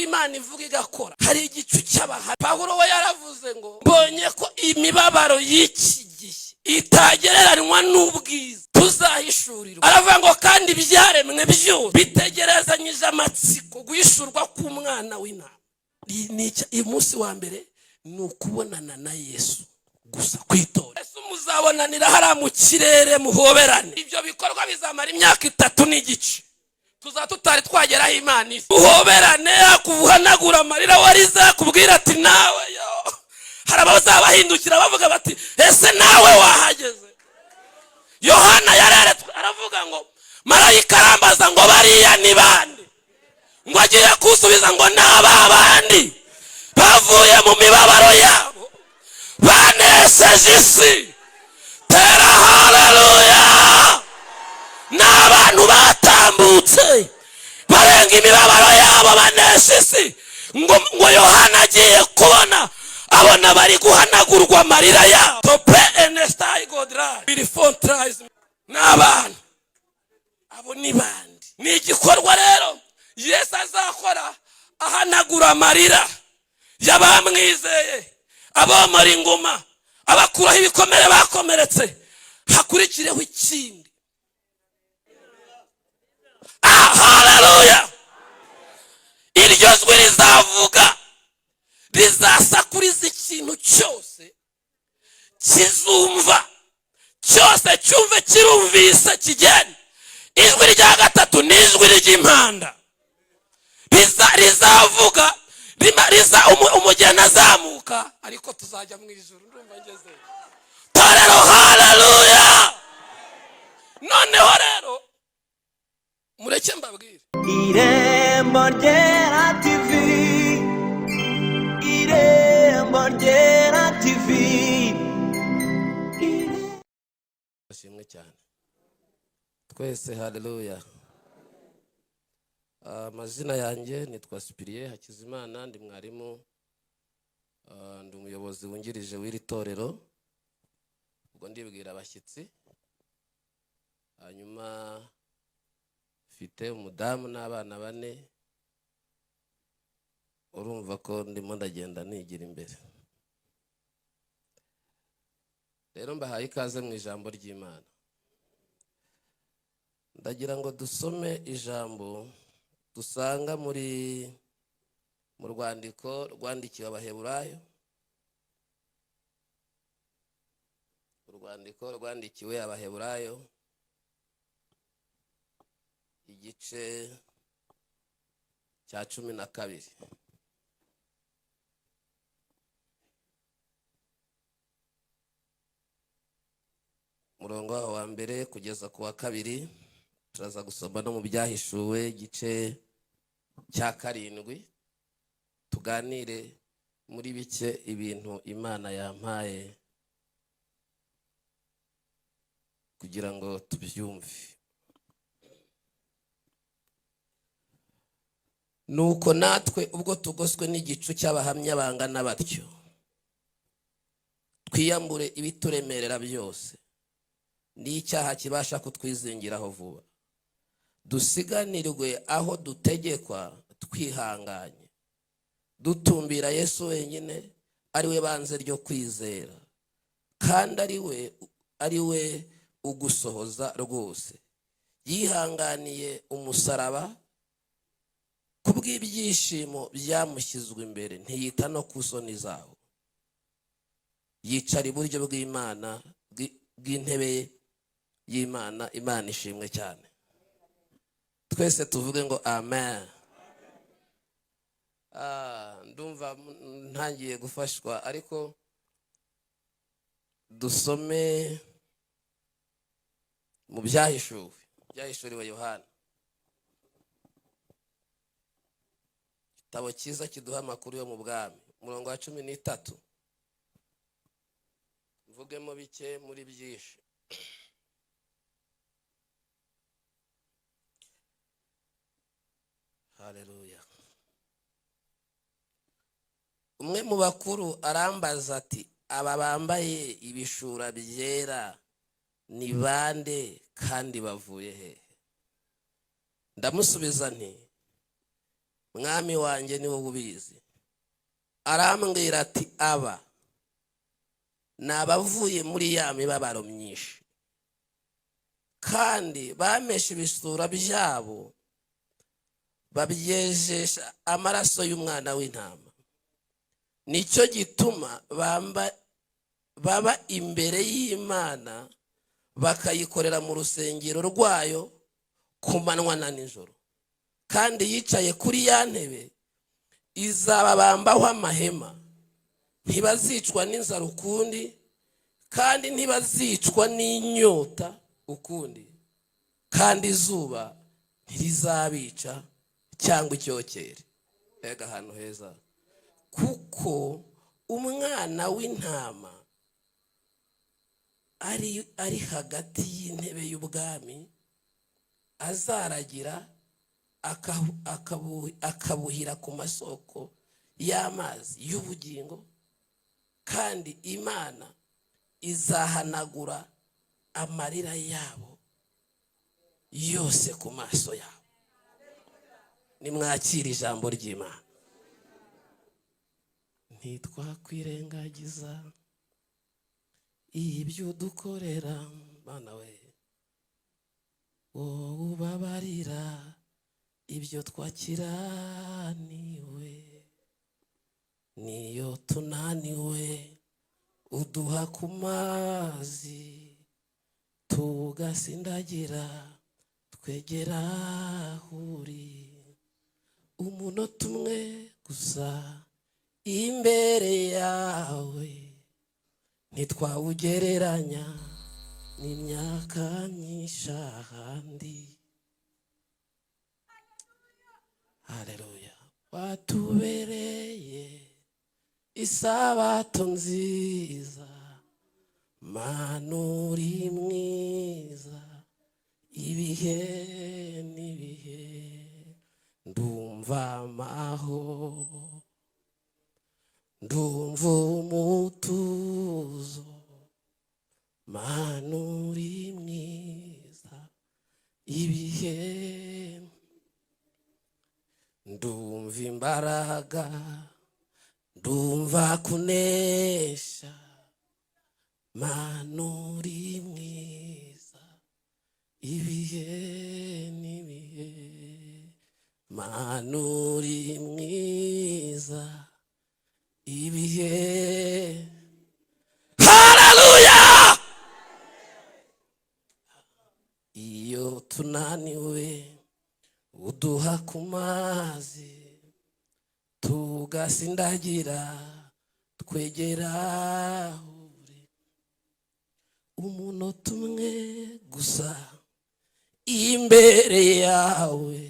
Imana ivuga igakora. Hari igicu cy'abaha. Pawulo we yaravuze ngo mbonye ko imibabaro y'iki gihe itagereranywa n'ubwiza tuzahishurirwa. Aravuga ngo kandi ibyaremwe byose bitegerezanyije amatsiko guhishurwa k'umwana w'intama. Uyu munsi wa mbere ni ukubonana na Yesu gusa kwitora. Yesu muzabonanira hariya mu kirere muhoberane. Ibyo bikorwa bizamara imyaka 3 n'igice. Tutari twageraho Imana isi. Uhoberane akuhanagura amarira wariza kubwira ati nawe yo. Hari abazabahindukira bavuga bati ese nawe wahageze. Yohana yararetswe aravuga ngo marayika arambaza ngo bariya ni bande. Ngo agiye kusubiza ngo naba bandi bavuye mu mibabaro yabo banesheje isi. Tera haleluya. N'abantu batambutse barenga imibabaro yabo banesha isi. Ngo Yohana agiye kubona abona bari guhanagurwa amarira yabo. Tope enestai godra birifontrais n'abantu abo ni bandi. Ni igikorwa rero Yesu azakora ahanagura amarira y'abamwizeye, abomora inguma, abakuraho ibikomere bakomeretse. Hakurikireho ikindi. Haleluya. Iryo jwi rizavuga rizasakuriza ikintu cyose kizumva, cyose cyumve kirumvise kigeni. Ijwi rya gatatu ni ijwi ry'impanda. Rizavuga umugeni azamuka ariko tuzajya mu ijuru. Ndumva ngeze torero. Haleluya. Noneho rero mureke mbabwire Irembo Ryera TV. Irembo Ryera TV. Ashimwe cyane twese. Haleluya. Amazina yanjye nitwa Cyprien Hakizimana, ndi mwarimu, ndi umuyobozi wungirije w'iri torero. Ubwo ndibwira abashyitsi. Hanyuma mfite umudamu n'abana 4. Urumva ko ndimo ndagenda nigira imbere. Rero mbahaye ikaze mu ijambo ry'Imana. Ndagira ngo dusome ijambo dusanga mu rwandiko rwandikiwe Abaheburayo. Urwandiko rwandikiwe Abaheburayo igice cya 12. Murongo wa mbere kugeza ku wa 2. Turaza gusoma no mu byahishuwe igice cya 7. Tuganire muri bike ibintu Imana yampaye kugira ngo tubyumve. Nuko natwe ubwo tugoswe n'igicu cy'abahamya bangana batyo, twiyambure ibituremerera byose n'icyaha kibasha kutwizingiraho vuba, dusiganirwe aho dutegekwa twihanganye, dutumbira Yesu wenyine ari we banze ryo kwizera, kandi ari we ugusohoza rwose. Yihanganiye umusaraba kubw'ibyishimo byamushyizwe imbere, ntiyita no ku soni zawo. Yicara iburyo bw'Imana, bw'intebe y'Imana. Imana ishimwe cyane. Twese tuvuge ngo amen. Ndumva ntangiye gufashwa, ariko dusome mu byahishuriwe Yohana. Igitabo cyiza kiduha amakuru yo mu bwami. Umurongo wa 13. Mvugemo bike muri byinshi. Haleluya. Umwe mu bakuru arambaza ati, aba bambaye ibishura byera ni bande kandi bavuye he? Ndamusubiza nti, mwami wanjye ni wowe ubizi. Arambwira ati aba nabavuye muri ya mibabaro myinshi kandi bameshe ibisura byabo babyejesha amaraso y'umwana w'intama. Nicyo gituma baba imbere y'Imana bakayikorera mu rusengero rwayo ku manywa na nijoro. Kandi yicaye kuri ya ntebe izababambaho amahema. Ntibazicwa n'inzara ukundi kandi ntibazicwa n'inyota ukundi, kandi izuba ntirizabica cyangwa icyokere. Ega ahantu heza. Kuko umwana w'intama ari hagati y'intebe y'ubwami azaragira akabuhira ku masoko y'amazi y'ubugingo, kandi Imana izahanagura amarira yabo yose ku maso yabo. Nimwakira ijambo ry'Imana. Ntitwakwirengagiza ibyo dukorera, Mana we, wowe ubabarira ibyo twakiraniwe. Niyo tunaniwe uduha ku mazi tugasindagira twegera uri. Umunota umwe gusa imbere yawe ntitwawugereranya n'imyaka myinshi ahandi. Haleluya. Watubereye isabato nziza, Mana uri mwiza ibihe n'ibihe. Ndumva amahoro, ndumva umutuzo, Mana uri mwiza ibihe. Ndumva imbaraga, ndumva kunesha, Mana uri mwiza ibihe n'ibihe. Mana uri mwiza ibihe. Haleluya. Iyo tunaniwe uduha ku mazi tugasindagira twegera uri. Umunota umwe gusa imbere yawe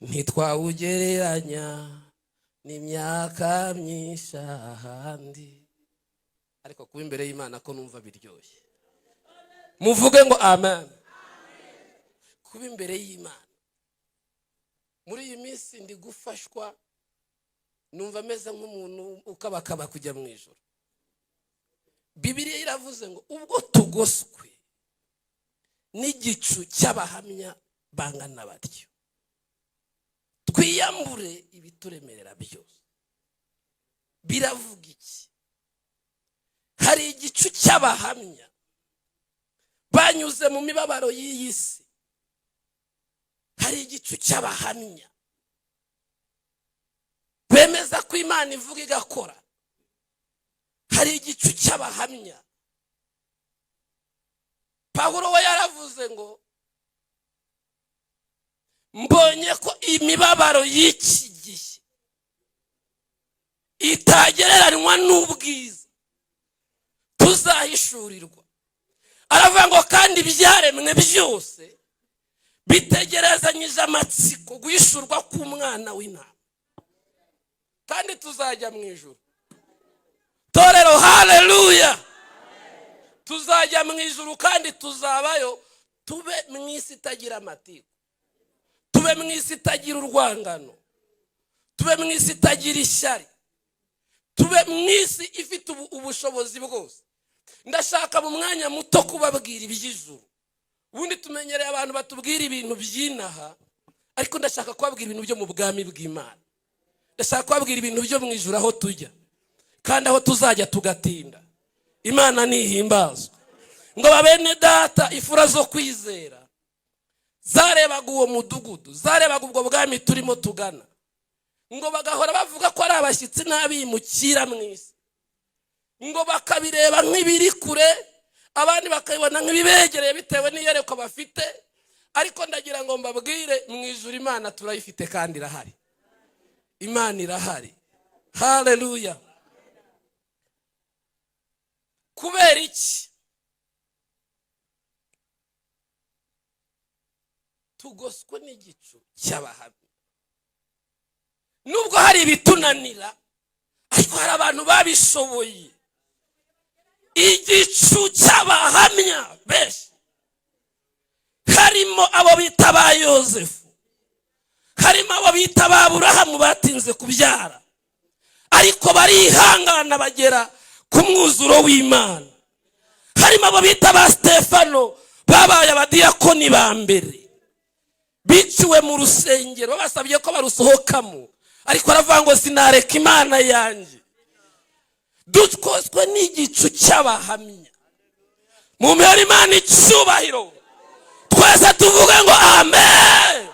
ntitwawugereranya n'imyaka myinshi ahandi. Ariko kuba imbere y'Imana ko numva biryoshye. Muvuge ngo amen. Kuba imbere y'Imana muri iyi minsi ndi gufashwa, numva ameze nk'umuntu ukabakaba kujya mu ijoro. Bibiliya iravuze ngo ubwo tugoswe n'igicu cy'abahamya bangana batyo, twiyambure ibituremerera byose. Biravuga iki? Hari igicu cy'abahamya banyuze mu mibabaro y'iyi si. Hari igicu cy'abahamya bemeza ko Imana ivuga igakora. Hari igicu cy'abahamya. Pawulo we yaravuze ngo mbonye ko imibabaro y'iki gihe itagereranywa n'ubwiza tuzahishurirwa. Aravuga ngo kandi ibyaremwe byose bitegerezanyije amatsiko guhishurwa k'umwana w'intama, kandi tuzajya mu ijuru. Torero, haleluya. Tuzajya mu ijuru kandi tuzabayo, tube mu isi itagira amatiku, tube mu isi itagira urwangano, tube mu isi itagira ishyari, tube mu isi ifite ubushobozi bwose. Ndashaka mu mwanya muto kubabwira iby'ijuru. Ubundi tumenyereye abantu batubwira ibintu by'inaha, ariko ndashaka kubabwira ibintu byo mu bwami bw'Imana. Ndashaka kubabwira ibintu byo mu ijuru aho tujya kandi aho tuzajya tugatinda. Imana nihimbazwa. Ngo babene data, ifura zo kwizera zarebaga uwo mudugudu, zarebaga ubwo bwami turimo tugana, ngo bagahora bavuga ko ari abashyitsi n'abimukira mu isi, ngo bakabireba nk'ibiri kure, abandi bakabibona nk'ibibegereye bitewe n'iyereko bafite. Ariko ndagira ngo mbabwire, mu ijuru Imana turayifite kandi irahari. Imana irahari. Haleluya. Kubera iki tugoswe n'igicu cy'abahamya? Nubwo hari ibitunanira, ariko hari abantu babishoboye. Igicu cy'abahamya benshi, harimo abo bita ba Yosefu, harimo abo bita ba Aburahamu batinze kubyara, ariko barihangana bagera ku mwuzuro w'Imana. Harimo abo bita ba Stefano, babaye abadiyakoni ba mbere, biciwe mu rusengero basabye ko barusohokamo, ariko aravuga ngo sinareka Imana yanjye. Dukoswe n'igicu cy'abahamya. Mu mpera Imana icyubahiro, twese tuvuge ngo amen.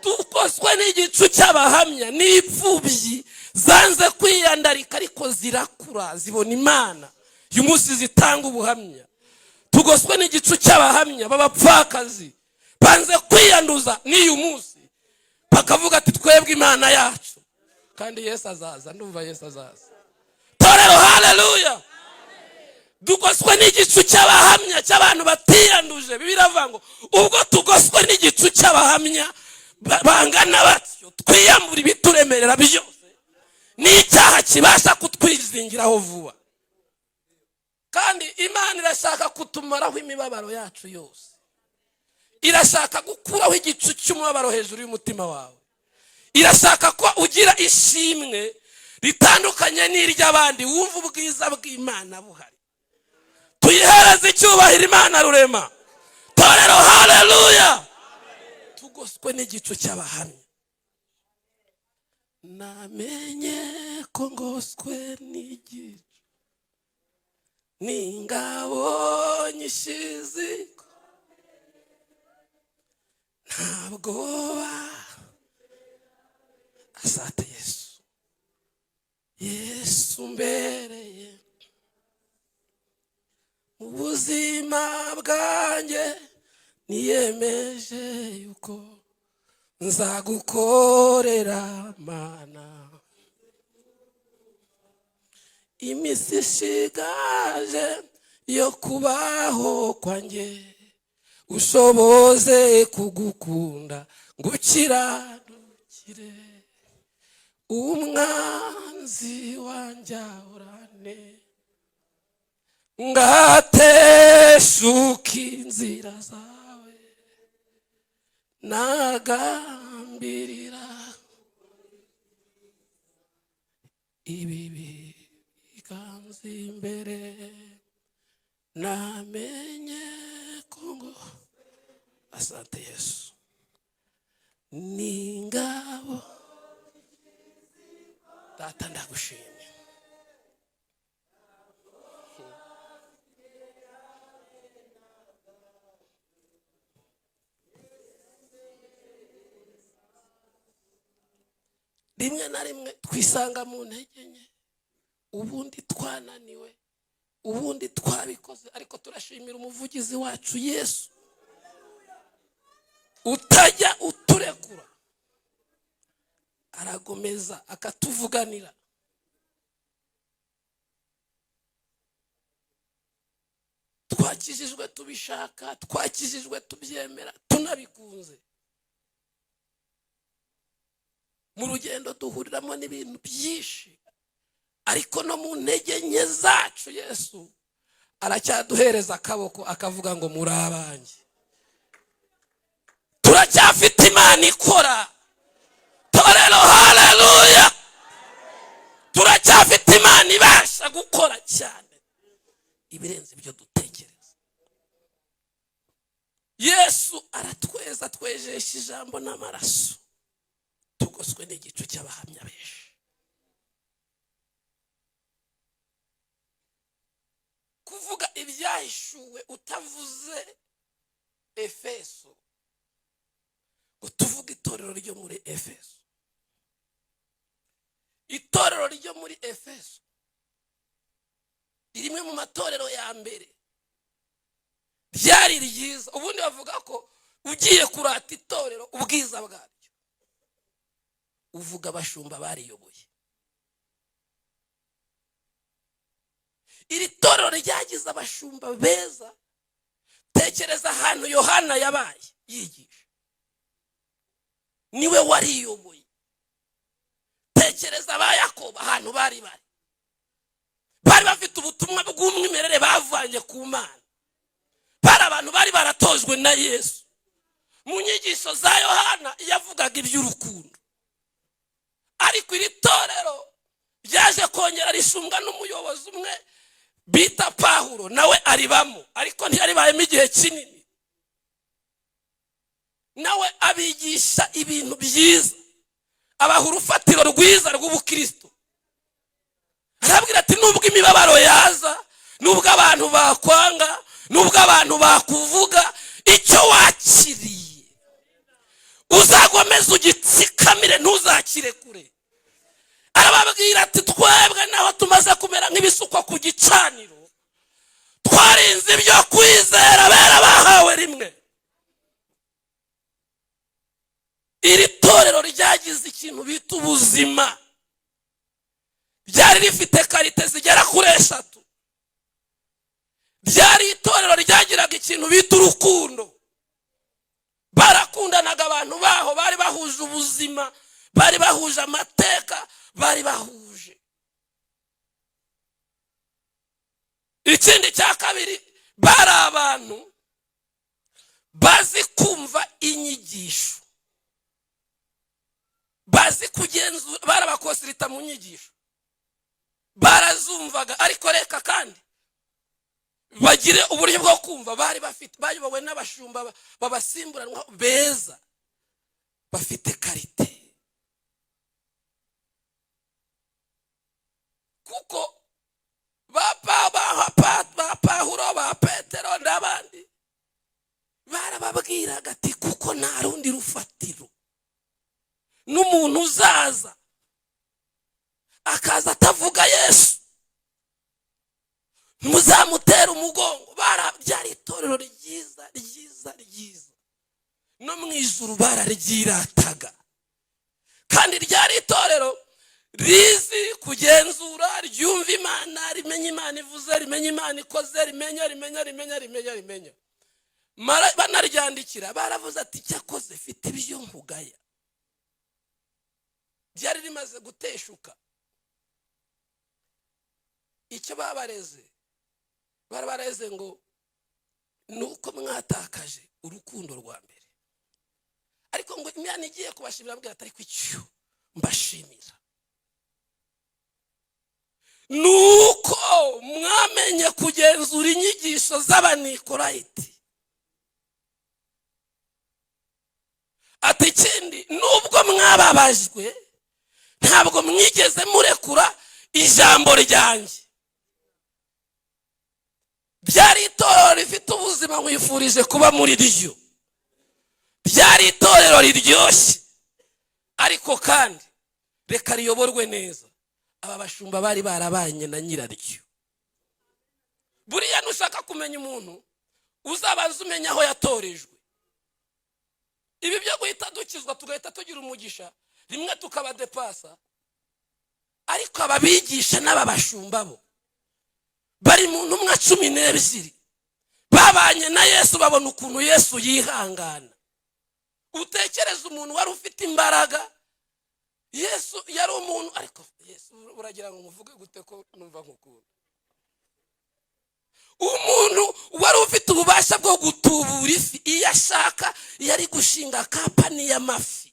Dukoswe n'igicu cy'abahamya, n'ipfubyi zanze kwiyandarika ariko zirakura zibona Imana, uyu munsi zitanga ubuhamya. Tugoswe n'igicu cy'abahamya b'abapfakazi banze kwiyanduza n'uyu munsi, bakavuga ati twebwe Imana yacu, kandi Yesu azaza. Ndumva Yesu azaza. Torero, haleluya. Dugoswe n'igicu cy'abahamya cy'abantu batiyanduje. Bibiliya iravuga ngo ubwo tugoswe n'igicu cy'abahamya bangana batyo, twiyambura ibituremerera byose n'icyaha kibasha kutwizingiraho vuba. Kandi Imana irashaka kutumaraho imibabaro yacu yose. Irashaka gukuraho igicu cy'umubabaro hejuru y'umutima wawe. Irashaka ko ugira ishimwe ritandukanye n'iry'abandi, wumva ubwiza bw'Imana buhari. Tuyihereze icyubahiro Imana rurema. Torero, haleluya. Tugoswe n'igicu cy'abahamya. Namenye ko ngoswe n'igicu n'ingabo nyinshi, ntabwo asate Yesu. Yesu mbereye mu buzima bwanjye, niyemeje yuko nzagukorera Mana. Iminsi ishigaje yo kubaho kwanjye, ushoboze kugukunda ngukiranukire, umwanzi wanjye ahorane, ngateshuka inzira zawe, nagambirira ibibi biganza imbere. Namenye ko ngo asante Yesu n'ingabo. Data ndagushimye. Rimwe na rimwe twisanga mu ntege nke, ubundi twananiwe, ubundi twabikoze, ariko turashimira umuvugizi wacu Yesu utajya uturekura, aragomeza akatuvuganira. Twakijijwe tubishaka, twakijijwe tubyemera, tunabikunze. Mu rugendo duhuriramo n'ibintu byinshi, ariko no mu ntege nke zacu Yesu aracyaduhereza akaboko akavuga ngo muri abanjye. Turacyafite Imana ikora. Torero, haleluya. Turacyafite Imana ibasha gukora cyane ibirenze ibyo dutekereza. Yesu aratweza twejesha ijambo n'amaraso tugoswe n'igicu cy'abahamya benshi. Kuvuga ibyahishuwe utavuze Efeso, ngo tuvuge itorero ryo muri Efeso. Itorero ryo muri Efeso rimwe mu matorero ya mbere ryari ryiza. Ubundi bavuga ko ugiye kurata itorero ubwiza bwaryo uvuga abashumba bariyoboye. Iri torero ryagize abashumba beza. Tekereza ahantu Yohana yabaye yigisha, niwe wariyoboye. Tekereza ba Yakobo ahantu bari bafite ubutumwa bw'umwimerere bavanye ku Mana. Bari abantu bari baratojwe na Yesu. Mu nyigisho za Yohana yavugaga iby'urukundo, ariko iri torero ryaje kongera rishumbwa n'umuyobozi umwe bita Pawulo, nawe aribamo, ariko ntiyaribayemo igihe kinini. Nawe abigisha ibintu byiza, abaha urufatiro rwiza rw'ubukristo. Arabwira ati nubwo imibabaro yaza, nubwo abantu bakwanga, nubwo abantu bakuvuga, icyo wakiriye uzagomeza ugitsikamire, ntuzakire kure. Arababwira ati twebwe naho tumaze kumera nk'ibisukwa ku gicaniro, twarinze ibyo kwizera bera bahawe rimwe. Iri torero ryagize ikintu bita ubuzima. Ryari rifite karite zigera kuri 3. Ryari itorero ryagiraga ikintu bita urukundo. Barakundanaga abantu baho, bari bahuje ubuzima, bari bahuje amateka, bari bahuje. Ikindi cya kabiri, bari abantu bazi kumva inyigisho, bazi kugenzura, barabakosirita mu nyigisho, barazumvaga. Ariko reka kandi bagire uburyo bwo kumva. Bari bafite, bayobowe n'abashumba babasimburanwa beza, bafite karite. Kuko ba Pawulo, ba Petero n'abandi barababwiraga ati kuko nta rundi rufatiro, n'umuntu uzaza akaza atavuga Yesu muzamutera umugongo. Byari itorero ryiza, no mu ijuru bararyirataga. Kandi ryari itorero rizi kugenzura, ryumva Imana, rimenya Imana ivuze, rimenya Imana ikoze, rimenya. Banaryandikira baravuze ati cyakoze fite ibyo nkugaya. Ryari rimaze guteshuka. Icyo barabareze ngo nuko mwatakaje urukundo rwa mbere. Ariko ngo Imana igiye kubashimira bwa atari kwicyo mbashimira, nuko mwamenye kugenzura inyigisho z'Abanikorayiti. Ati ikindi, nubwo mwababajwe ntabwo mwigeze murekura ijambo ryanjye. Byari itorero rifite ubuzima, mwifurije kuba muri ryo. Byari itorero riryoshye, ariko kandi reka riyoborwe neza. Aba bashumba bari barabanye na nyiraryo. Buriya nushaka kumenya umuntu, uzabanza umenya aho yatorejwe. Ibi byo guhita dukizwa tugahita tugira umugisha, rimwe tukabadepasa. Ariko ababigisha n'aba bashumba bo bari mu ntumwa 12, babanye na Yesu, babona ukuntu Yesu yihangana. Utekereza umuntu wari ufite imbaraga. Yesu yari umuntu, ariko Yesu uragira ngo muvuge gute ko numva nk'ukuri. Umuntu wari ufite ububasha bwo gutubura ifi, iyo ashaka yari gushinga kampani y'amafi,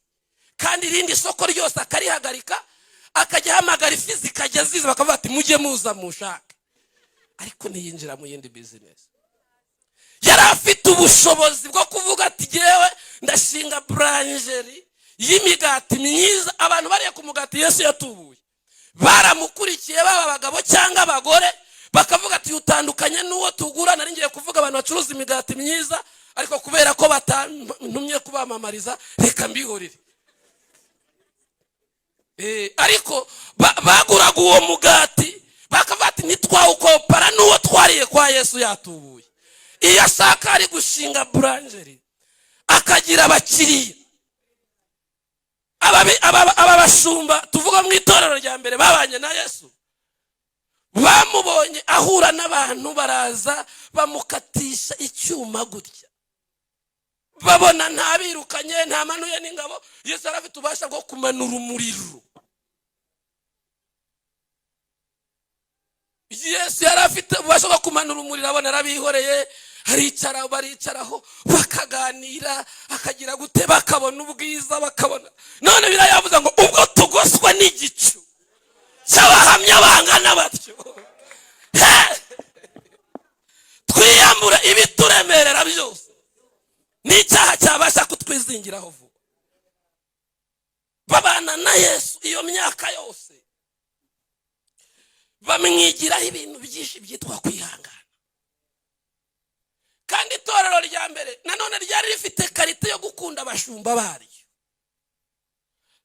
kandi irindi soko ryose akarihagarika, akajya hamagara ifi zikajya ziza, bakavuga ati mujye muza mushake. Ariko ntiyinjira mu yindi business. yari afite ubushobozi bwo kuvuga ati yewe ndashinga buranjeri y'imigati myiza. Abantu bariye ku mugati Yesu yatubuye baramukurikiye, baba abagabo cyangwa abagore, bakavuga ati utandukanye n'uwo tugura. Nari ngiye kuvuga abantu bacuruza imigati myiza, ariko kubera ko batantumye kubamamariza reka mbihorere. Ariko baguraga uwo mugati bakavuga ati ntitwawukopara n'uwo twariye kwa Yesu yatubuye. Iyo ashaka ari gushinga buranjeri akagira abakiriya, aba bashumba tuvuga mu itorero rya mbere babanye na Yesu, bamubonye ahura n'abantu, baraza bamukatisha icyuma gutya, babona ntabirukanye, ntamanuye n'ingabo. Yesu arafite ubasha bwo kumanura umuriro. Yesu yari afite ubasha bwo kumanura umuriro, abona arabihoreye, baricaraho bakaganira, akagira gute, bakabona ubwiza, bakabona. None birayavuze ngo ubwo tugoswa n'igicu cy'abahamya bangana batyo, twiyambura ibituremerera byose, n'icyaha cyabasha kutwizingiraho vuba. Babana na Yesu iyo myaka yose, bamwigiraho ibintu byinshi byitwa kwihangana. Kandi itorero rya mbere nanone ryari rifite karite yo gukunda abashumba baryo,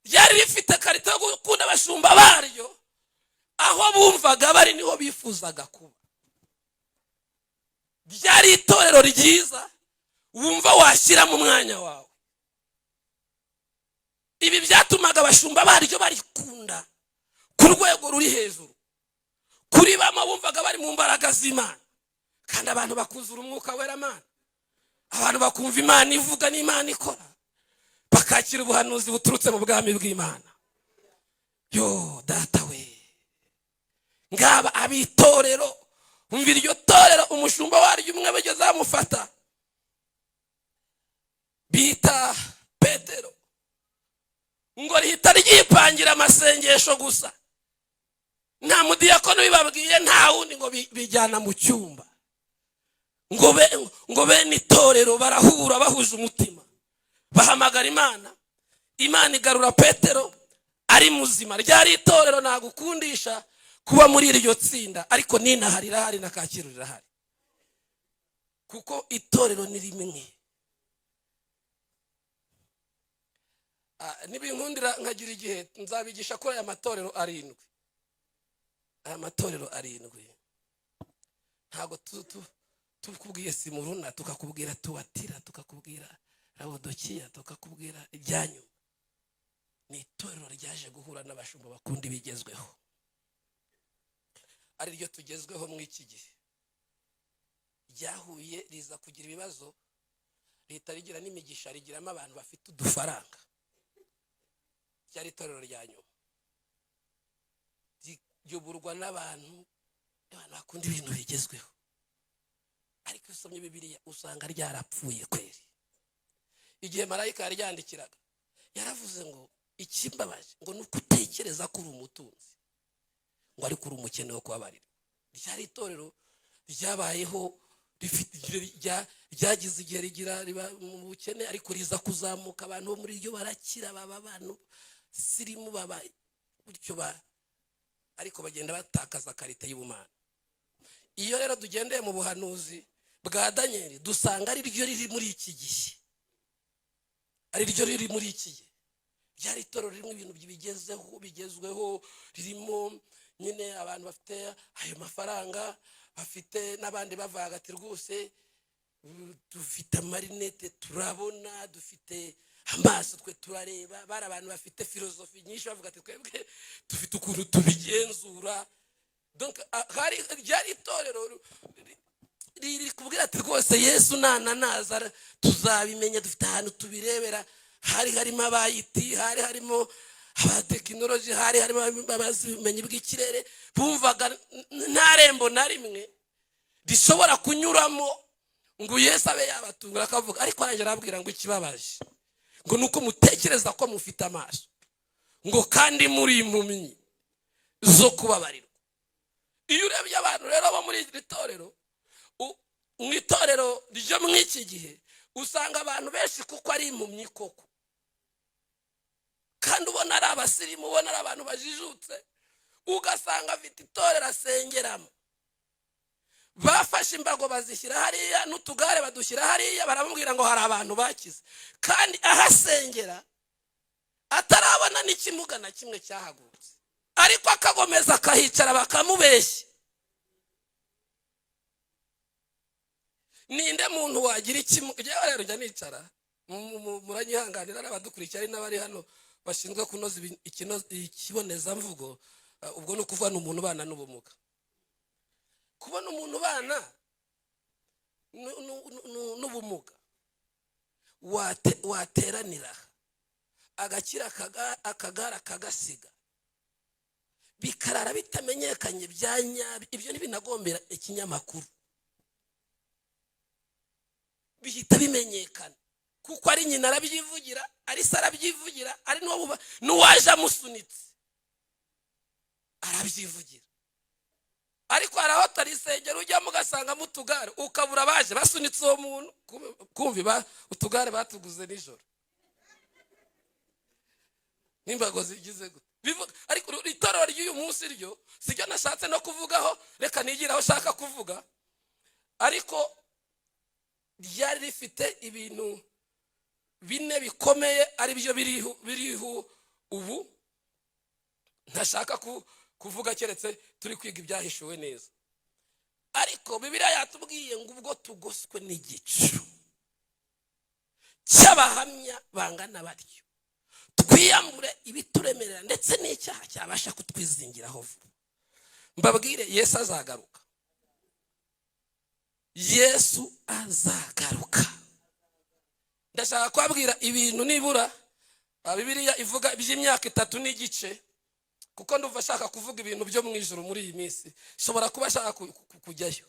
ryari rifite karite yo gukunda abashumba baryo. Aho bumvaga bari niho bifuzaga kuba. Ryari itorero ryiza wumva washyira mu mwanya wawe. Ibi byatumaga abashumba baryo barikunda ku rwego ruri hejuru, kuri bamwe bumvaga bari mu mbaraga z'Imana. Kandi abantu bakuzura umwuka wera Mana, abantu bakumva Imana ivuga n'Imana ikora, bakakira ubuhanuzi buturutse mu bwami bw'Imana. Yo data we, ngaba abitorero, umvira iryo torero umushumba waryo umwe bageze amufata bita Petero, ngo rihita ryipangira amasengesho gusa, nta mudiyakono bibabwiye, nta wundi, ngo bijyana mu cyumba, ngo bene itorero barahura bahuje umutima, bahamagara Imana. Imana igarura Petero ari muzima. Ryari itorero nagukundisha kuba muri iryo tsinda, ariko n'inahari irahari na Kacyiru irahari, kuko itorero ni rimwe. Nibinkundira nkagira igihe nzabigisha ko aya matorero arindwi, aya matorero arindwi. Ntago tukubwiye Simuruna, tukakubwira Tuwatira, tukakubwira Laodikiya, tukakubwira ibyanyu. Ni itorero ryaje guhura n'abashumba bakunda ibigezweho, ari ryo tugezweho mu iki gihe. Ryahuye riza kugira ibibazo, leta rigira n'imigisha, rigiramo abantu bafite udufaranga. Ryari itorero rya nyuma, ryoburwa n'abantu bakunda ibintu bigezweho. Ariko usomye Bibiliya usanga ryarapfuye kweri. Igihe marayika yaryandikiraga yaravuze ngo ikimbabaje ngo nuko utekereza ko uri umutunzi, ngo ari kuri umukene wo kubabarira. Ryari itorero ryabayeho, ryagize igihe rigira riba mu bukene, ariko riza kuzamuka, abantu bo muri ryo barakira, baba abantu sirimu, baba gutyo, ariko bagenda batakaza karite y'ubumana. Iyo rero tugendeye mu buhanuzi bwa Daniel, dusanga ari ryo riri muri iki gihe, ari ryo riri muri iki gihe. Ryari itorero ririmo ibintu bigezweho, ririmo nyine abantu bafite ayo mafaranga, bafite n'abandi bavuga ati rwose dufite amarinete turabona, dufite amaso twe turareba. Bari abantu bafite filozofi nyinshi, bavuga ati twebwe dufite ukuntu tubigenzura. Donc ryari itorero riri kubwira ati rwose Yesu naza tuzabimenya, dufite ahantu tubirebera. Hari harimo abayiti, hari harimo abatekinoloji, hari harimo abazimenyi bw'ikirere. Bumvaga nta rembo na rimwe rishobora kunyuramo ngo Yesu abe yabatungura akavuga. Ariko arangije arabwira ngo ikibabaje ngo nuko mutekereza ko mufite amaso, ngo kandi muri impumyi zo kubabarirwa. Iyo urebye abantu rero bo muri iri torero, mu itorero ryo mu iki gihe usanga abantu benshi kuko ari impumyi koko, kandi ubona ari abasirimu, ubona ari abantu bajijutse, ugasanga afite itorero asengeramo, bafashe imbago bazishyira hariya n'utugare badushyira hariya, baramubwira ngo hari abantu bakize, kandi ahasengera atarabona n'ikimuga na kimwe cyahagurutse, ariko akagomeza akahicara bakamubeshya. Ninde muntu wagira ikimuga? Jewe rero njya nicara, muranyihanganira n'abadukurikira ari n'abari hano bashinzwe kunoza ikibonezamvugo, ubwo no kuvana umuntu bana n'ubumuga. Kubona umuntu bana n'ubumuga wateranira agakira akagara kagasiga bikarara bitamenyekanye byanya, ibyo ntibinagombera ikinyamakuru, bihita bimenyekana kuko ari nyina arabyivugira, ari se arabyivugira, ari n'uwaje amusunitse arabyivugira. Ariko hari aho tarisengera ujyamo ugasanga utugare ukabura baje basunitse uwo muntu, kumva utugare batuguze nijoro n'imbago zigize gute. Ariko itorero ry'uyu munsi ryo sibyo nashatse no kuvugaho, reka nigiraho shaka kuvuga. Ariko ryari rifite ibintu bine bikomeye, ari byo biriho ubu ntashaka kuvuga keretse turi kwiga ibyahishuwe neza. Ariko Bibiliya yatubwiye ngo ubwo tugoswe n'igicu cy'abahamya bangana batyo, twiyambure ibituremerera ndetse n'icyaha cyabasha kutwizingiraho vuba. Mbabwire, Yesu azagaruka. Yesu azagaruka. Ndashaka kubabwira ibintu nibura Bibiliya ivuga by'imyaka 3 n'igice, kuko ndumva ashaka kuvuga ibintu byo mu ijuru muri iyi minsi. Shobora kuba ashaka kujyayo,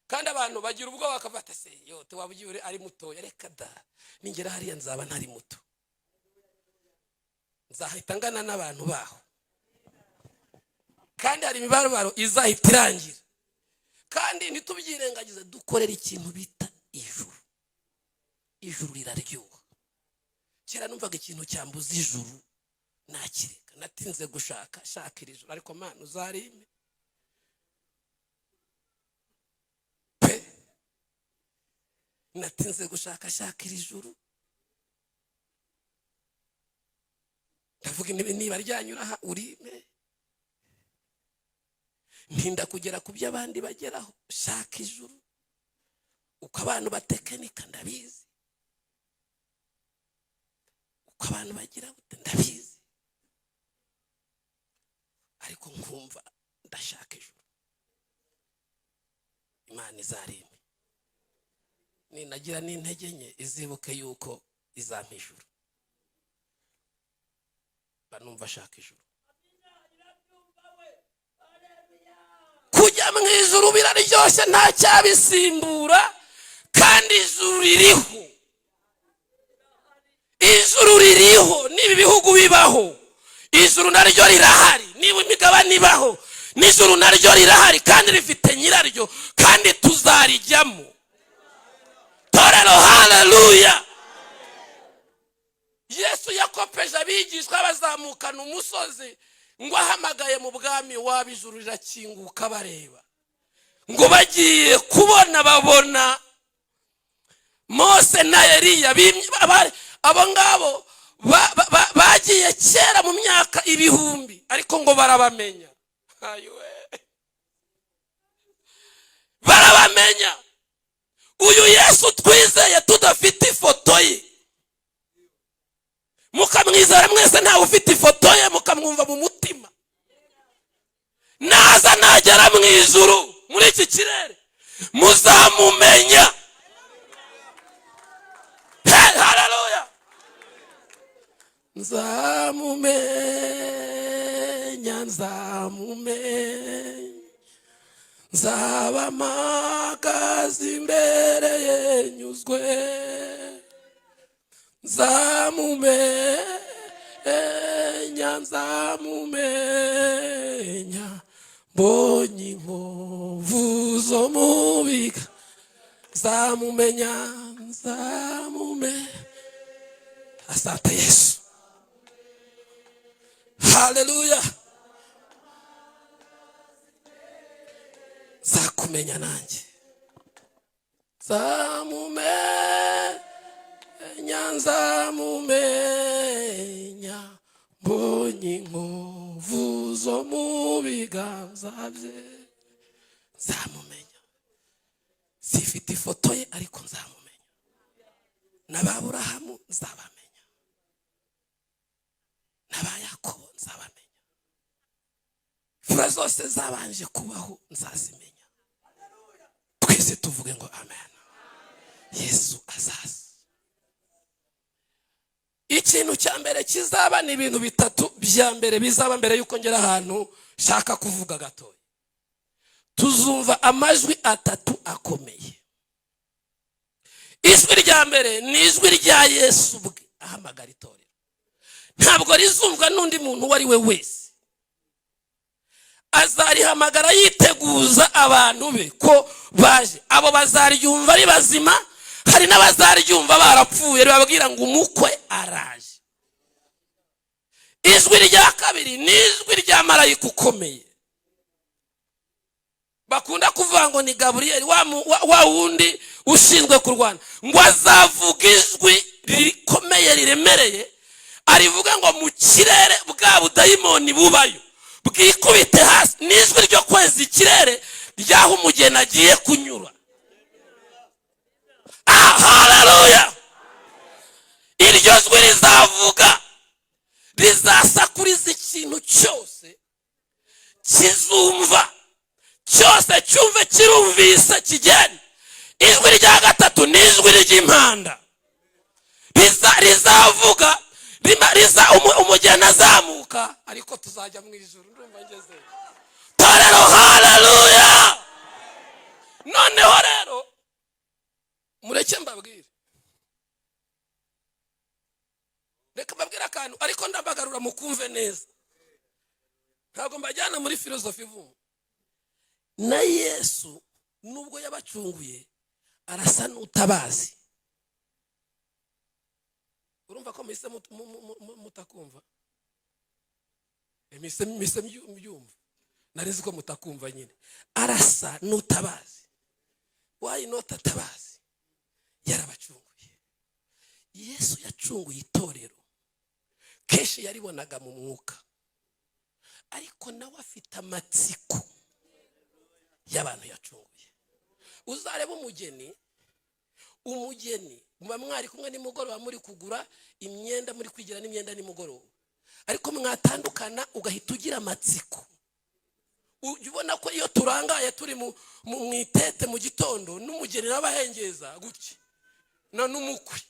kandi abantu bagira ubwo bakavata se yote wabugiye ari muto, reka da ningera hariya nzaba ntari muto, nzahita ngana n'abantu baho, kandi hari imibabaro izahita irangira. Kandi ntitubyirengagize, dukorera ikintu bita ijuru. Ijuru riraryoha. Kera numvaga ikintu cyambuza ijuru nakireka, natinze shakira ijuru, ariko Mana uzarime pe, natinze shakira ijuru. Ndavuga niba ryanyura aha urime, ntinda kugera ku byo abandi bageraho, shaka ijuru. Uko abantu batekinika ndabizi, uko abantu bagira ndabizi, ariko nkumva ndashaka ijuru. Imana izarime, ninagira n'intege nke izibuke yuko izampa ijuru. Banumva shaka ijuru. Kujya mu ijuru biraryoshye nta cyabisimbura, kandi ijuru ririho. Ijuru ririho, niba ibihugu bibaho ijuru naryo rirahari, niba imigabane ibaho n'ijuru naryo rirahari, kandi rifite nyiraryo, kandi tuzarijyamo. Torero, haleluya. Yesu yakopeje abigishwa bazamukana umusozi, ngo ahamagaye mu bwami wabo, ijuru rirakinguka bareba, ngo bagiye kubona babona Mose na Eliya. Abo ngabo bagiye kera mu myaka 1000, ariko ngo barabamenya. Barabamenya. Uyu Yesu twizeye tudafite ifoto ye, mukamwizera mwese ntawe ufite ifoto ye, mukamwumva mu mutima, naza nagera mu ijuru muri iki kirere muzamumenya. Haleluya. Nzamumenya, nzaba mpagaze imbere ye nyuzwe, nzamumenya mbonye inkovu zo mu biga. nzamumenya. Asante Yesu. Haleluya. Nzakumenya nanjye. Nzamumenya mbonye inkovu zo mu biganza bye. Nzamumenya. Sifite ifoto ye ariko nzamumenya. N'Aburahamu nzabamenya, n'Abayakobo nzabamenya. Fura zose zabanje kubaho nzazimenya. Twese tuvuge ngo amen. Yesu azaza. Ikintu cya mbere kizaba ni ibintu bitatu bya mbere bizaba mbere yuko ngera ahantu shaka kuvuga gatoya. Tuzumva amajwi atatu akomeye. Ijwi rya mbere ni ijwi rya Yesu bwe ahamagara itorero. Ntabwo rizumvwa n'undi muntu wari we wese. Azarihamagara yiteguza abantu be ko baje. Abo bazaryumva ari bazima, hari n'abazaryumva barapfuye bababwira ngo umukwe araje. Ijwi rya kabiri ni ijwi rya marayika ukomeye. Bakunda kuvuga ngo ni Gabriel wa wundi ushinzwe kurwana, ngo azavuga ijwi rikomeye riremereye, arivuga ngo mu kirere bwa budayimoni bubayo bwikubite hasi. N'ijwi ryo kweza ikirere ryaho umugeni agiye kunyura. Haleluya. Iryo jwi rizavuga, rizasakuriza ikintu cyose kizumva, cyose cyumve kirumvise kigeni. Ijwi rya gatatu ni ijwi ry'impanda. Rizavuga, umugeni azamuka, ariko tuzajya mu ijuru. Ndumva ngeze torero. Haleluya. Noneho rero mureke mbabwire, reka mbabwire akantu ariko ndabagarura mukumve neza. Ntabwo mbajyana muri filozofi vuba. Na Yesu nubwo yabacunguye arasa n'utabazi. Urumva ko mise mutakumva? Mise mbyumva. Narizi ko mutakumva nyine. Arasa n'utabazi. Why not atabazi? Yarabacunguye. Yesu yacunguye itorero. Kenshi yaribonaga mu mwuka, ariko nawe afite amatsiko y'abantu yacunguye. Uzareba umugeni muba mwari kumwe nimugoroba muri kugura imyenda, muri kwigira n'imyenda nimugoroba, ariko mwatandukana ugahita ugira amatsiko. Ubona ko iyo turangaye turi mu itete mu gitondo, n'umugeni n'abahengeza gutya na n'umukwe.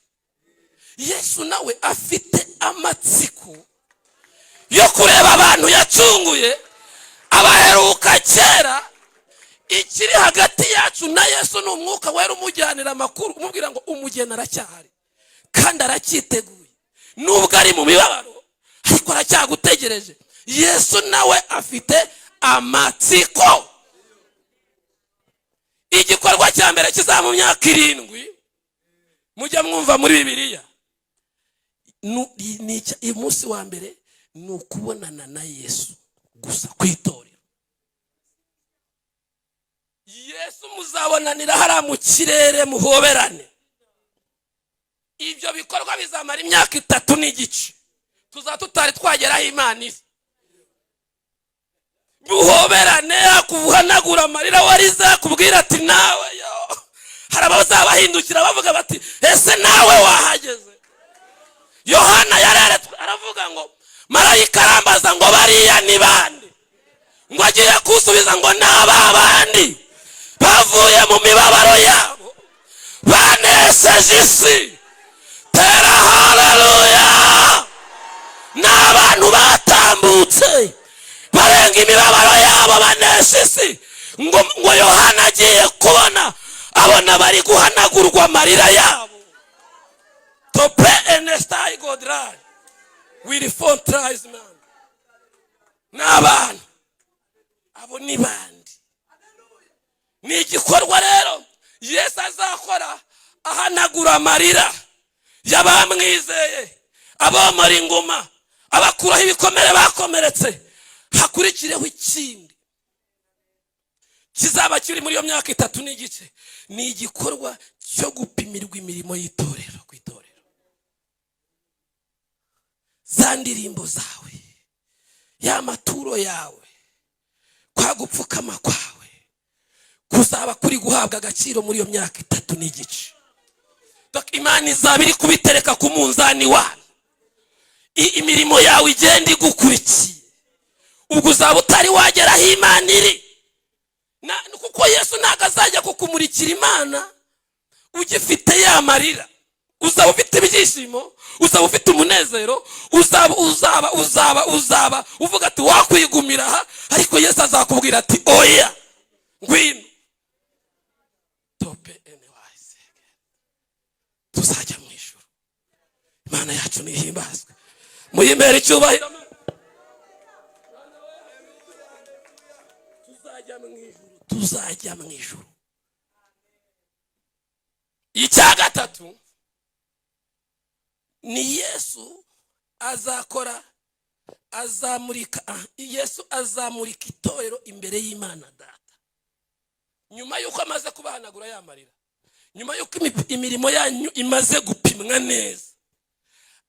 Yesu nawe afite amatsiko yo kureba abantu yacunguye, abaheruka kera. Ikiri hagati yacu na Yesu ni umwuka wera umujyanira amakuru, umubwira ngo umugeni aracyahari kandi aracyiteguye. Nubwo ari mu mibabaro ariko aracyagutegereje. Yesu nawe afite amatsiko. Igikorwa cya mbere kizaba mu myaka 7 mujya mwumva muri Bibiliya, umunsi wa mbere ni ukubonana na Yesu gusa kwitorera. Yesu muzabonanira hara mu kirere muhoberane. Ibyo bikorwa bizamara imyaka 3 n'igice. Tutari twageraho Imana iri. Muhoberane, akuhanagura amarira wariza, kubwira ati nawe yo. Hari abazabahindukira bavuga bati ese nawe wahageze. Yohana yararetswe aravuga ngo marayika arambaza ngo bariya ni bande, ngo agiye kusubiza ngo naba bandi bavuye mu mibabaro yabo banesheje isi. Tera haleluya. N'abantu batambutse barenga imibabaro yabo banesheje isi. Ngo Yohana agiye kubona, abona bari guhanagurwa amarira yabo. Tope enestai godrai will fontrise man. N'abantu abo ni bandi. Ni igikorwa rero Yesu azakora ahanagura amarira y'abamwizeye, abomora inguma, abakuraho ibikomere bakomeretse. Hakurikireho ikindi kizaba kiri muri iyo myaka 3 n'igice, ni igikorwa cyo gupimirwa imirimo y'itorero ku itorero. Za ndirimbo zawe, ya maturo yawe, kwa gupfukama kwawe kuzaba kuri guhabwa agaciro muri iyo myaka 3 n'igice. Imana izaba iri kubitereka ku munzani wawe, imirimo yawe igenda igukurikiye. Ubwo uzaba utari wagera aho Imana iri, kuko Yesu ntago azajya kukumurikira Imana ugifite ya marira. Uzaba ufite ibyishimo, uzaba ufite umunezero, uzaba uvuga ati wakwigumira aha, ariko Yesu azakubwira ati oya ngwino tope anyways. Tuzajya mu ijuru. Imana yacu nihimbazwe, muyimbere icyubahiro. Tuzajya mu ijuru. Icya gatatu ni Yesu azakora, Yesu azamurika itorero imbere y'Imana Data. Nyuma yuko amaze kubahanagura yamarira, nyuma yuko imirimo yanyu imaze gupimwa neza,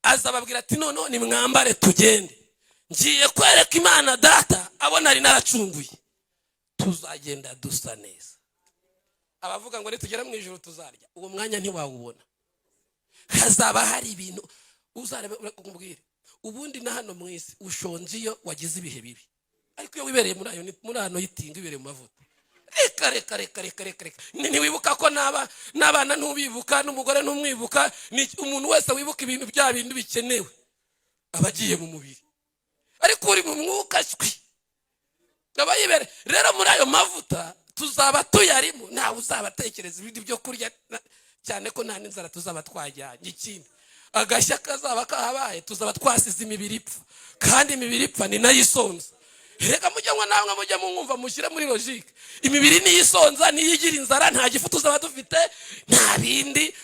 azababwira ati noneho ni mwambare tugende, ngiye kwereka Imana Data abo nari naracunguye. Tuzagenda dusa neza. Abavuga ngo nitugera mu ijuru tuzarya, uwo mwanya ntiwawubona. Hazaba hari ibintu uzarebe kumbwira. Ubundi na hano mu isi ushonje iyo wagize ibihe bibi, ariko iyo wibereye muri hano yitinga ibereye mu mavuta. Reka ntiwibuka ko n'abana ntubibuka, n'umugore ntumwibuka. Umuntu wese wibuka ibintu bya bindi bikenewe abagiye mu mubiri, ariko uri mu mwuka shwi abayibere. Rero muri ayo mavuta tuzaba tuyarimo, ntawe uzabatekereza ibindi byo kurya, cyane ko nta n'inzara tuzaba twajyanye. Ikindi agashya kazaba kahabaye, tuzaba twasize imibiri ipfa, kandi imibiri ipfa ni nayo isonza. Reka mujyanwa namwe mujya mwumva mushyire muri logique. Imibiri ni isonza, ni yigira inzara, nta gifu tuzaba dufite, nta bindi.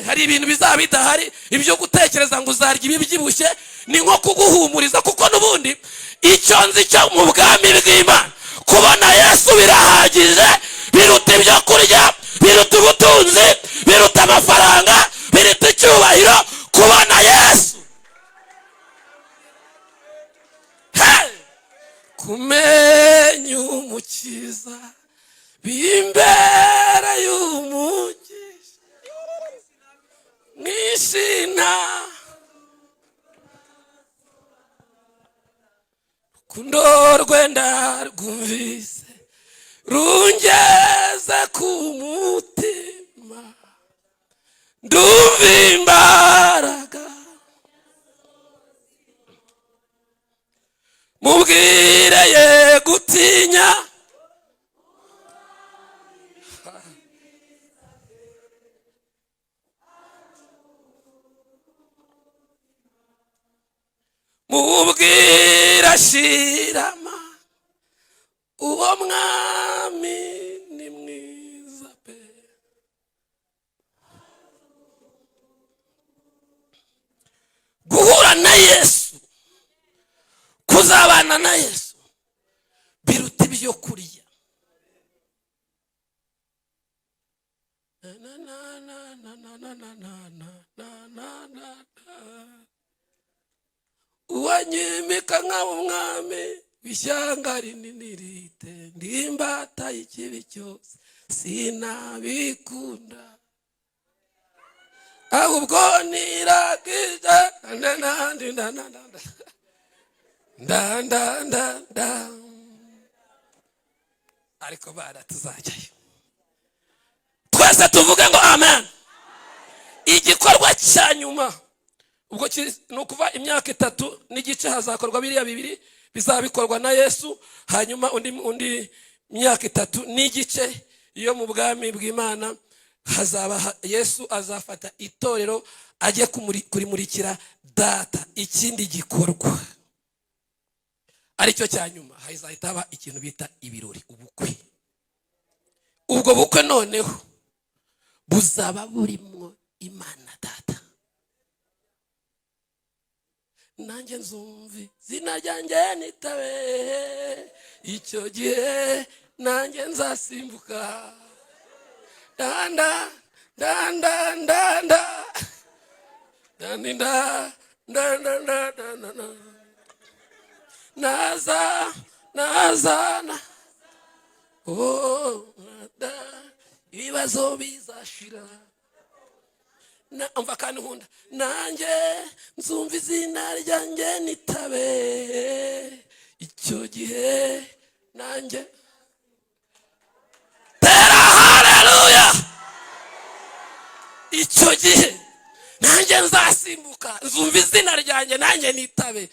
Hari ibintu bizaba bidahari, ibyo gutekereza ngo uzarya ibi byibushye ni nko kuguhumuriza. Kuko n'ubundi icyo nzi cyo mu bwami bw'Imana, kubona Yesu birahagije, biruta ibyo kurya, biruta ubutunzi, biruta amafaranga, biruta icyubahiro. Kubona Yesu, kumenya umukiza bimbere y'umugisha mwishina, rukundo rwenda rwumvise rungeze ku mutima, ndumva imbaraga. Mubwire ye gutinya, mubwire ashirama, uwo mwami ni mwiza pe. Guhura na Yesu, kuzabana na Yesu biruta ibyo kurya. Uwanyimika nk'umwami w'ishyanga rinini rite, ndimbata ikibi cyose sinabikunda, ahubwo niragije ariko bara tuzajyayo twese tuvuge ngo amen. Igikorwa cya nyuma ubwo ni ukuva imyaka 3 n'igice hazakorwa biriya bibiri bizabikorwa na Yesu. Hanyuma undi myaka 3 n'igice iyo mu bwami bw'Imana hazaba Yesu azafata itorero ajye kurimurikira Data. Ikindi gikorwa aricyo cya nyuma, hazahita haba ikintu bita ibirori, ubukwe. Ubwo bukwe noneho buzaba burimo Imana Data. Nanjye nzumva izina ryanjye nitabe, icyo gihe nanjye nzasimbuka. Danda danda danda danda danda danda naza nazana oh da ibibazo bizashira. Umva kandi nkunda, nanjye nzumva izina ryanjye nitabe, icyo gihe nanjye tera haleluya. Icyo gihe nanjye nzasimbuka, nzumva izina ryanjye nanjye nitabe,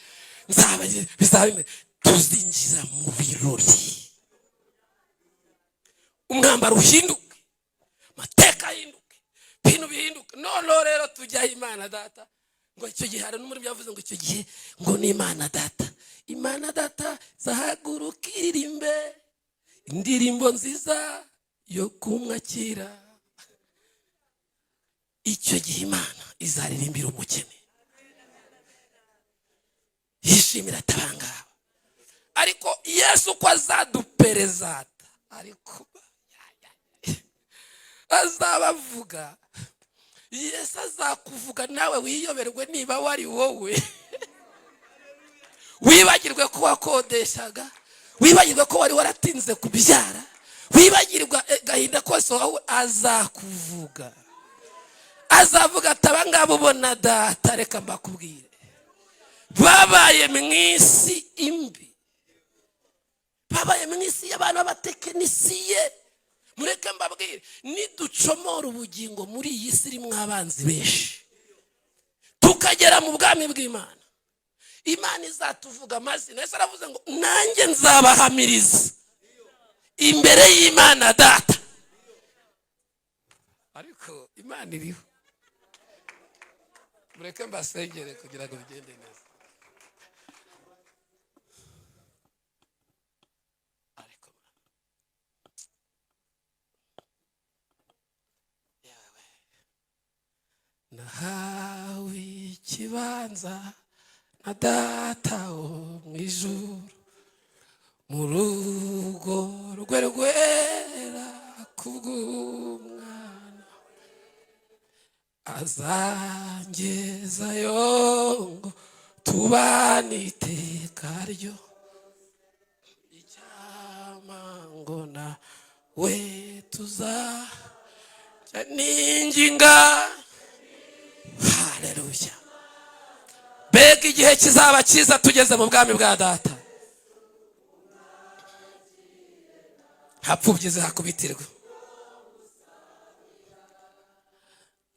nzaba bizaba tuzinjira mu birori, umwambaro uhinduke, amateka ahinduke, ibintu bihinduke. Noneho rero tujyaho Imana Data, ngo icyo gihe hari n'umurimo yavuze ngo icyo gihe ngo ni Imana Data. Imana Data zahaguruka iririmbe indirimbo nziza yo kumwakira. Icyo gihe Imana izaririmbira umukene, yishimira atabangaba. Ariko Yesu ko azaduperezata, ariko azabavuga, Yesu azakuvuga nawe wiyoberwe niba wari wowe. Wibagirwe ko wakodeshaga, wibagirwe ko wari waratinze kubyara, wibagirwa gahinda kose wowe. Azakuvuga, azavuga atabangaba ubona Data. Reka mbakubwire, babaye mu isi imbi, babaye mu isi y'abantu b'abatekinisiye. Mureke mbabwire, niducomora ubugingo muri iyi si irimo abanzi benshi, tukagera mu bwami bw'Imana, Imana izatuvuga amazina. Yesu aravuze ngo nanjye nzabahamiriza imbere y'Imana Data. Ariko Imana iriho. Mureke mbasengere kugira ngo bigende neza. Nahawe ikibanza na Data wo mu ijuru, mu rugo rwe rwera kubw'umwana, azangezayo ngo tubane iteka ryo, icyampa ngo nawe tuzajya ninginga. Haleluya. Mbega igihe kizaba cyiza tugeze mu bwami bwa Data. Hapfubye hakubitirwa.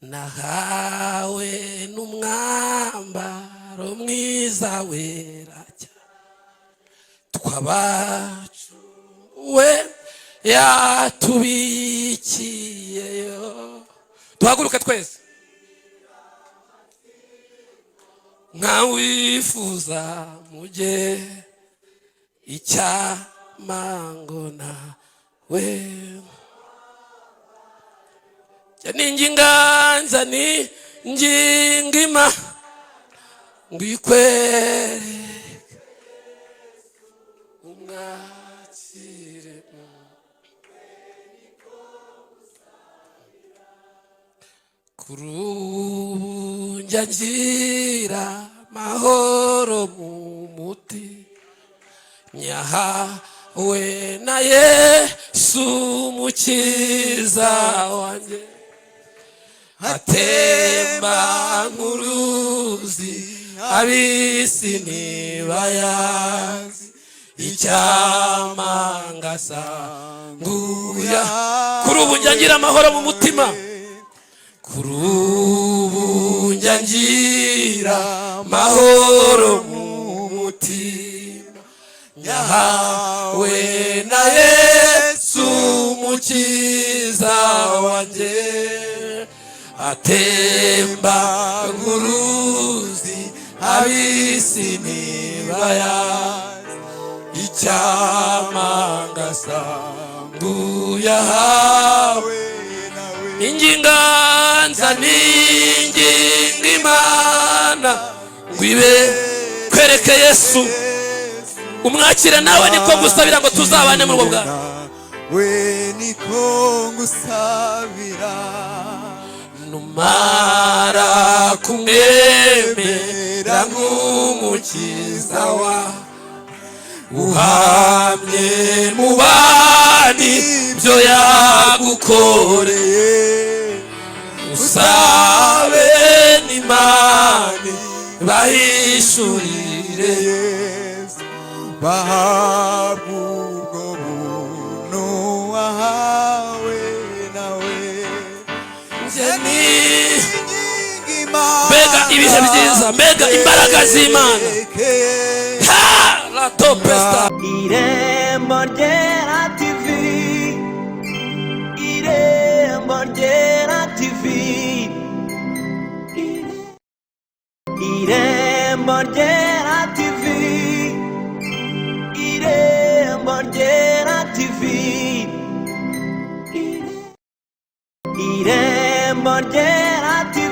Nahawe n'umwambaro mwiza wera twabacu we yatubikiyeyo. Duhaguruke twese nkawifuza mujye icyamango nawe ninginganza ni ngingima ngikwereke umwakire kurubu njangira mahoro mu muti nyahawe na Yesu mukiza wanjye atemba nk'uruzi abisi ntibayazi icyamangasa nguya kuri ubu njangira amahoro mu mutima kuri ubu njangira amahoro mu mutima nyahawe na Yesu mukiza wanjye atemba nk'uruzi abisi ntibayazi icyamangasa nguyahawe nawe inginganza n'inginga Imana ngo ibe kwereke Yesu umwakire nawe niko gusabira ngo tuzabane mu rugo bwawe we niko ngusabira numara kumwemera nk'umukiza wa uhamye mu bandi byo yagukoreye usabe n'Imana bahishurire bahabwa ubwo buntu wahawe nawe mbega ibihe byiza mbega imbaraga z'Imana la topesta Irembo Ryera TV Irembo Ryera TV Irembo Ryera TV Irembo Ryera TV Irembo Ryera TV